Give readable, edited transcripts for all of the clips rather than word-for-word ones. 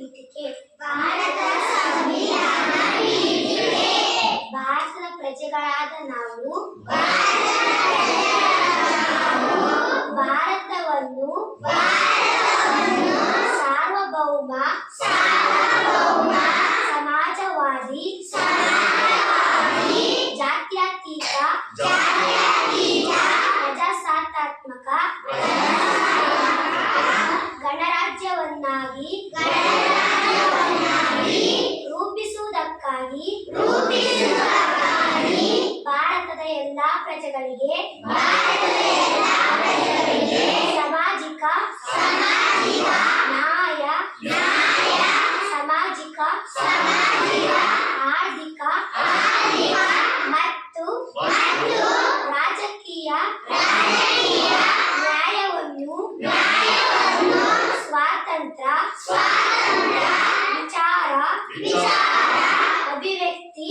ಪೀಠಿಕೆ. ಭಾರತದ ಪ್ರಜೆಗಳಾದ ನಾವು ಭಾರತವನ್ನು ಸಾರ್ವಭೌಮ ಸಮಾಜವಾದಿ ಜಾತ್ಯತೀತ ಪ್ರಜಾಸತ್ತಾತ್ಮಕ ಗಣರಾಜ್ಯವನ್ನಾಗಿ ರೂಪಿಸುವುದಕ್ಕಾಗಿ ಭಾರತದ ಎಲ್ಲಾ ಪ್ರಜೆಗಳಿಗೆ ಸಾಮಾಜಿಕ ನ್ಯಾಯ ಸಾಮಾಜಿಕ ಆರ್ಥಿಕ ಮತ್ತು ರಾಜಕೀಯ ನ್ಯಾಯವನ್ನು ಸ್ವಾತಂತ್ರ್ಯ ವಿಚಾರ ಅಭಿವ್ಯಕ್ತಿ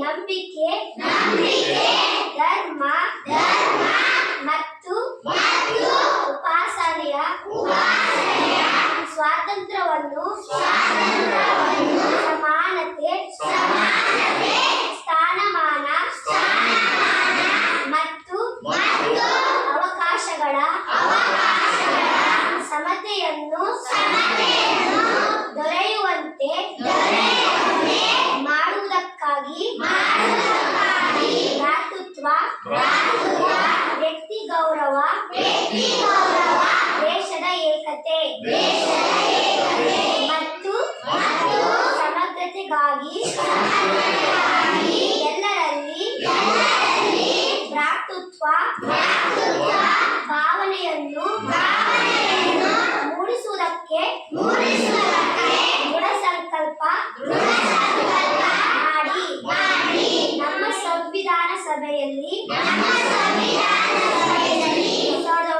ನಂಬಿಕೆ ಧರ್ಮ ಮತ್ತು ಉಪಾಸನೆಯ ಸ್ವಾತಂತ್ರ್ಯವನ್ನು ಸಮಾನತೆ ಸ್ಥಾನಮಾನ ಮತ್ತು ಅವಕಾಶಗಳ ಸಮತೆಯನ್ನು ದೊರೆಯುವಂತೆ ಮಾಡುವುದಕ್ಕಾಗಿ ಭ್ರಾತೃತ್ವ ವ್ಯಕ್ತಿ ಗೌರವ ದೇಶದ ಏಕತೆ ಮತ್ತು ಸಮಗ್ರತೆಗಾಗಿ ಎಲ್ಲರಲ್ಲಿ ಭ್ರಾತೃತ್ವ ಭಾವನೆಯನ್ನು ಮೂಡಿಸುವುದಕ್ಕೆ ದೃಢ ಸಂಕಲ್ಪ ಮಾಡಿ ನಮ್ಮ ಸಂವಿಧಾನ ಸಭೆಯಲ್ಲಿ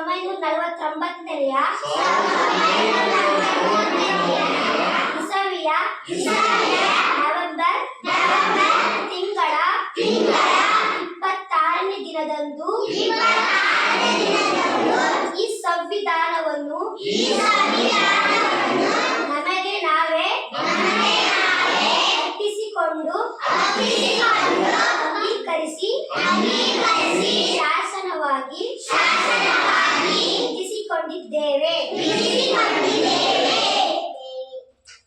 1949ನೆಯ ಇಸವಿಯ ನವೆಂಬರ್ ತಿಂಗಳ 26ನೇ ದಿನದಂದು ಈ ಸಂವಿಧಾನವನ್ನು ನಮಗೆ ನಾವೇ ಅಂಗೀಕರಿಸಿ